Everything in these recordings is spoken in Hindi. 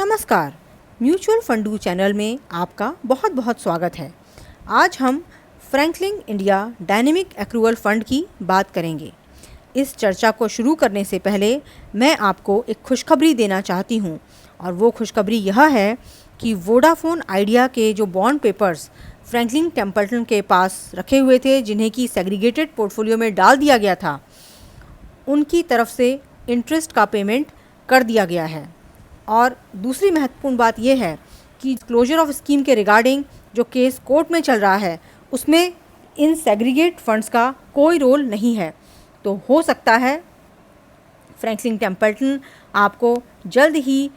नमस्कार, म्यूचुअल फंडू चैनल में आपका बहुत बहुत स्वागत है। आज हम Franklin India dynamic accrual fund की बात करेंगे। इस चर्चा को शुरू करने से पहले मैं आपको एक खुशखबरी देना चाहती हूँ और वो खुशखबरी यह है कि वोडाफोन आइडिया के जो बॉन्ड पेपर्स फ्रैंकलिन टेम्पल्टन के पास रखे हुए थे, जिन्हें कि सेग्रीगेटेड पोर्टफोलियो में डाल दिया गया था, उनकी तरफ से इंटरेस्ट का पेमेंट कर दिया गया है। और दूसरी महत्वपूर्ण बात यह है कि क्लोजर ऑफ स्कीम के रिगार्डिंग जो केस कोर्ट में चल रहा है, उसमें इन सेग्रीगेट फंड्स का कोई रोल नहीं है। तो हो सकता है फ्रैंकलिन टेम्पल्टन आपको जल्द ही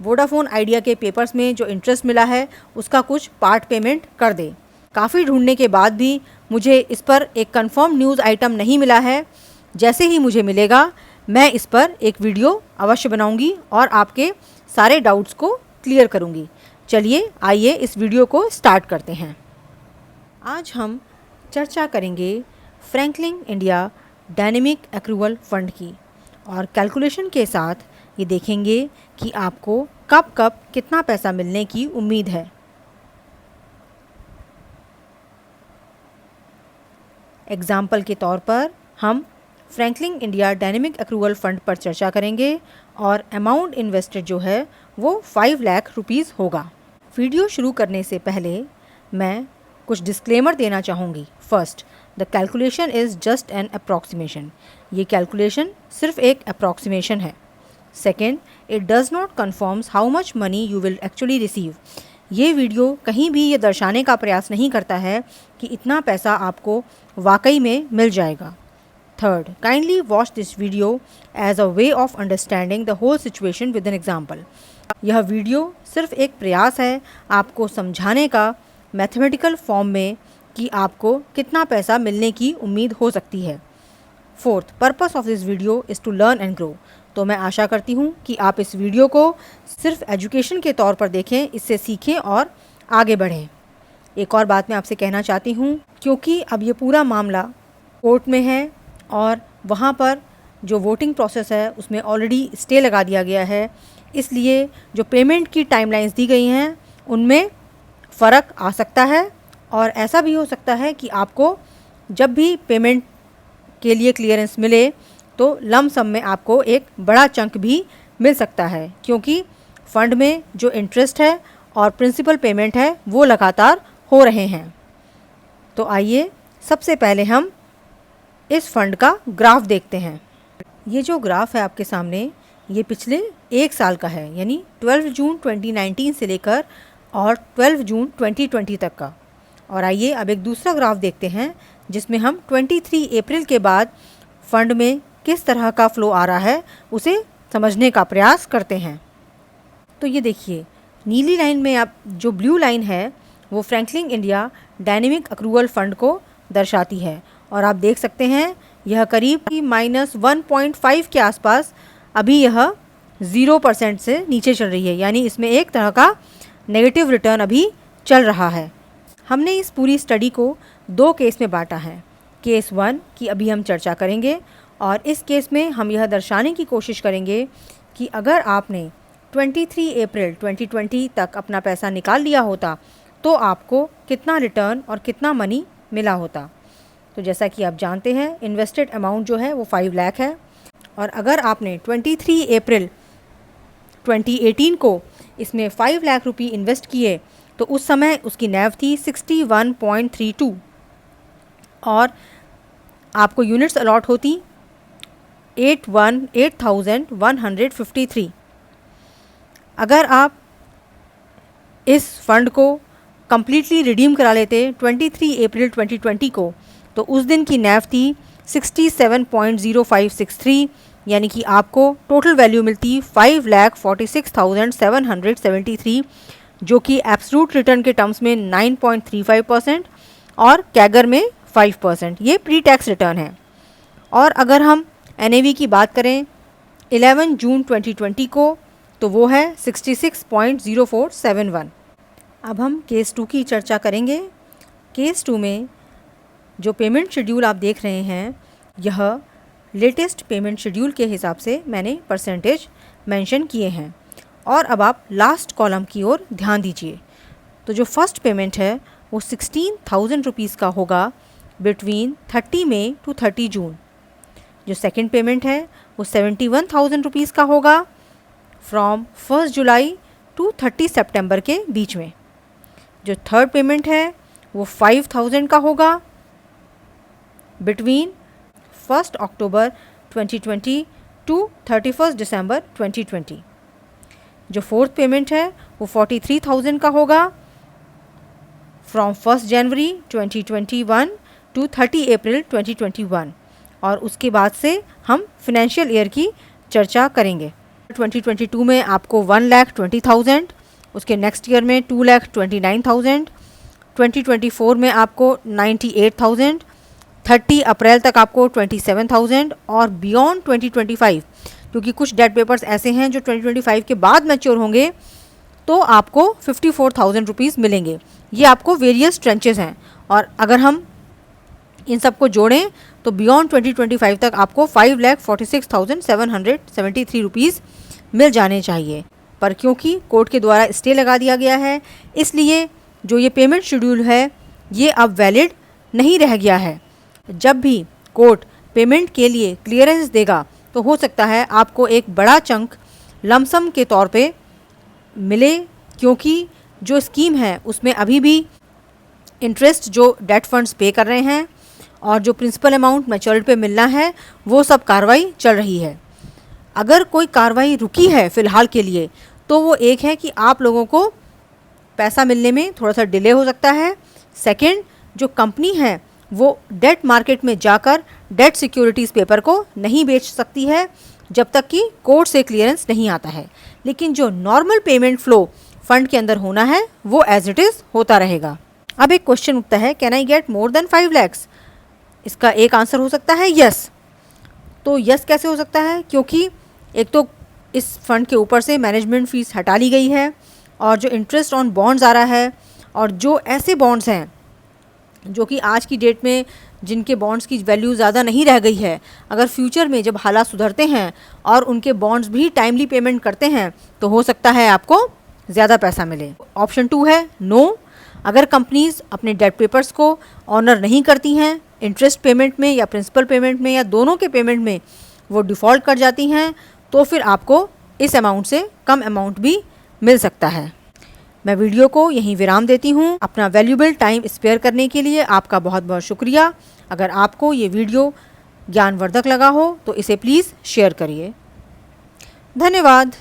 वोडाफोन आइडिया के पेपर्स में जो इंटरेस्ट मिला है उसका कुछ पार्ट पेमेंट कर दे। काफ़ी ढूंढने के बाद भी मुझे इस पर एक कंफर्म न्यूज़ आइटम नहीं मिला है। जैसे ही मुझे मिलेगा मैं इस पर एक वीडियो अवश्य बनाऊंगी और आपके सारे डाउट्स को क्लियर करूंगी। चलिए आइए इस वीडियो को स्टार्ट करते हैं। आज हम चर्चा करेंगे Franklin India dynamic accrual fund की और कैलकुलेशन के साथ ये देखेंगे कि आपको कब कब कितना पैसा मिलने की उम्मीद है। एग्जाम्पल के तौर पर हम Franklin India dynamic accrual fund पर चर्चा करेंगे और अमाउंट इन्वेस्टेड जो है वो 5 लाख रुपीज़ होगा। वीडियो शुरू करने से पहले मैं कुछ डिस्क्लेमर देना चाहूँगी। First, the calculation is just an approximation. ये कैलकुलेशन सिर्फ एक अप्रॉक्सीमेशन है। Second, it does not confirms how much money you will actually receive. ये वीडियो कहीं भी ये दर्शाने का प्रयास नहीं करता है कि इतना पैसा आपको वाकई में मिल जाएगा। Third, kindly watch this video as a way of understanding the whole situation with an example. यह वीडियो सिर्फ एक प्रयास है आपको समझाने का मैथमेटिकल फॉर्म में कि आपको कितना पैसा मिलने की उम्मीद हो सकती है। Fourth, purpose of this video is to learn and grow. तो मैं आशा करती हूँ कि आप इस वीडियो को सिर्फ एजुकेशन के तौर पर देखें, इससे सीखें और आगे बढ़ें। एक और बात मैं आपसे कहना चाहती हूँ, क्योंकि अब ये पूरा मामला कोर्ट में है और वहाँ पर जो वोटिंग प्रोसेस है उसमें ऑलरेडी स्टे लगा दिया गया है, इसलिए जो पेमेंट की टाइमलाइंस दी गई हैं उनमें फ़र्क आ सकता है और ऐसा भी हो सकता है कि आपको जब भी पेमेंट के लिए क्लियरेंस मिले तो लम सम में आपको एक बड़ा चंक भी मिल सकता है, क्योंकि फ़ंड में जो इंटरेस्ट है और प्रिंसिपल पेमेंट है वो लगातार हो रहे हैं। तो आइए सबसे पहले हम इस फ़ंड का ग्राफ देखते हैं। ये जो ग्राफ है आपके सामने, ये पिछले एक साल का है, यानी 12 जून 2019 से लेकर और 12 जून 2020 तक का। और आइए अब एक दूसरा ग्राफ देखते हैं जिसमें हम 23 अप्रैल के बाद फ़ंड में किस तरह का फ़्लो आ रहा है उसे समझने का प्रयास करते हैं। तो ये देखिए, नीली लाइन में आप जो ब्लू लाइन है वो Franklin India dynamic accrual fund को दर्शाती है और आप देख सकते हैं यह करीब की -1.5 के आसपास अभी यह 0% से नीचे चल रही है, यानी इसमें एक तरह का नेगेटिव रिटर्न अभी चल रहा है। हमने इस पूरी स्टडी को 2 केस में बांटा है। केस 1 की अभी हम चर्चा करेंगे और इस केस में हम यह दर्शाने की कोशिश करेंगे कि अगर आपने 23 अप्रैल 2020 तक अपना पैसा निकाल लिया होता तो आपको कितना रिटर्न और कितना मनी मिला होता। तो जैसा कि आप जानते हैं इन्वेस्टेड अमाउंट जो है वो 5 लाख है और अगर आपने 23 अप्रैल 2018 को इसमें 5 लाख रुपये इन्वेस्ट किए तो उस समय उसकी नैव थी 61.32 और आपको यूनिट्स अलॉट होती 8153। अगर आप इस फंड को कम्प्लीटली रिडीम करा लेते 23 अप्रैल 2020 को तो उस दिन की नैव थी 67.0563, यानी कि आपको टोटल वैल्यू मिलती 5,46,773, जो कि एब्सोल्यूट रिटर्न के टर्म्स में 9.35% और कैगर में 5%। ये प्री टैक्स रिटर्न है। और अगर हम एनएवी की बात करें 11 जून 2020 को तो वो है 66.0471। अब हम केस 2 की चर्चा करेंगे। केस 2 में जो पेमेंट शेड्यूल आप देख रहे हैं यह लेटेस्ट पेमेंट शेड्यूल के हिसाब से मैंने परसेंटेज मेंशन किए हैं और अब आप लास्ट कॉलम की ओर ध्यान दीजिए। तो जो फर्स्ट पेमेंट है वो 16,000 रुपीज़ का होगा बिटवीन 30 मई टू 30 जून। जो सेकंड पेमेंट है वो 71,000 रुपीज़ का होगा फ्रॉम 1 जुलाई टू 30 सितंबर के बीच में। जो थर्ड पेमेंट है वो 5,000 का होगा बिटवीन 1 अक्टूबर 2020 टू 31 दिसंबर 2020। जो फोर्थ पेमेंट है वो 43,000 का होगा फ्रॉम 1 जनवरी 2021 टू 30 अप्रैल 2021। और उसके बाद से हम फिनेंशियल ईयर की चर्चा करेंगे। 2022 में आपको 1,20,000, उसके नेक्स्ट ईयर में 2,29,000, 2024 में आपको 98,000, 30 अप्रैल तक आपको 27,000 और बियॉन्ड 2025, क्योंकि कुछ डेट पेपर्स ऐसे हैं जो 2025 के बाद मैच्योर होंगे, तो आपको 54,000 रुपीज़ मिलेंगे। ये आपको वेरियस ट्रेंचेस हैं और अगर हम इन सबको जोड़ें तो बियॉन्ड 2025 तक आपको 5,46,773 रुपीज़ मिल जाने चाहिए। पर क्योंकि कोर्ट के द्वारा स्टे लगा दिया गया है, इसलिए जो ये पेमेंट शेड्यूल है ये अब वैलिड नहीं रह गया है। जब भी कोर्ट पेमेंट के लिए क्लियरेंस देगा तो हो सकता है आपको एक बड़ा चंक लमसम के तौर पे मिले, क्योंकि जो स्कीम है उसमें अभी भी इंटरेस्ट जो डेट फंड्स पे कर रहे हैं और जो प्रिंसिपल अमाउंट मैच्योरिटी पे मिलना है वो सब कार्रवाई चल रही है। अगर कोई कार्रवाई रुकी है फ़िलहाल के लिए तो वो एक है कि आप लोगों को पैसा मिलने में थोड़ा सा डिले हो सकता है। सेकंड, जो कंपनी है वो डेट मार्केट में जाकर डेट सिक्योरिटीज़ पेपर को नहीं बेच सकती है जब तक कि कोर्ट से क्लियरेंस नहीं आता है। लेकिन जो नॉर्मल पेमेंट फ़्लो फंड के अंदर होना है वो एज इट इज़ होता रहेगा। अब एक क्वेश्चन उठता है, can I get more than 5 lakhs? इसका एक आंसर हो सकता है यस। तो यस कैसे हो सकता है? क्योंकि एक तो इस फंड के ऊपर से मैनेजमेंट फीस हटा ली गई है और जो इंटरेस्ट ऑन बॉन्ड्स आ रहा है, और जो ऐसे बॉन्ड्स हैं जो कि आज की डेट में जिनके बॉन्ड्स की वैल्यू ज़्यादा नहीं रह गई है, अगर फ्यूचर में जब हालात सुधरते हैं और उनके बॉन्ड्स भी टाइमली पेमेंट करते हैं तो हो सकता है आपको ज़्यादा पैसा मिले। ऑप्शन 2 है नो। अगर कंपनीज़ अपने डेट पेपर्स को ऑनर नहीं करती हैं, इंटरेस्ट पेमेंट में या प्रिंसिपल पेमेंट में या दोनों के पेमेंट में वो डिफ़ॉल्ट कर जाती हैं, तो फिर आपको इस अमाउंट से कम अमाउंट भी मिल सकता है। मैं वीडियो को यहीं विराम देती हूँ। अपना वैल्यूबल टाइम स्पेयर करने के लिए आपका बहुत बहुत शुक्रिया। अगर आपको ये वीडियो ज्ञानवर्धक लगा हो तो इसे प्लीज़ शेयर करिए। धन्यवाद।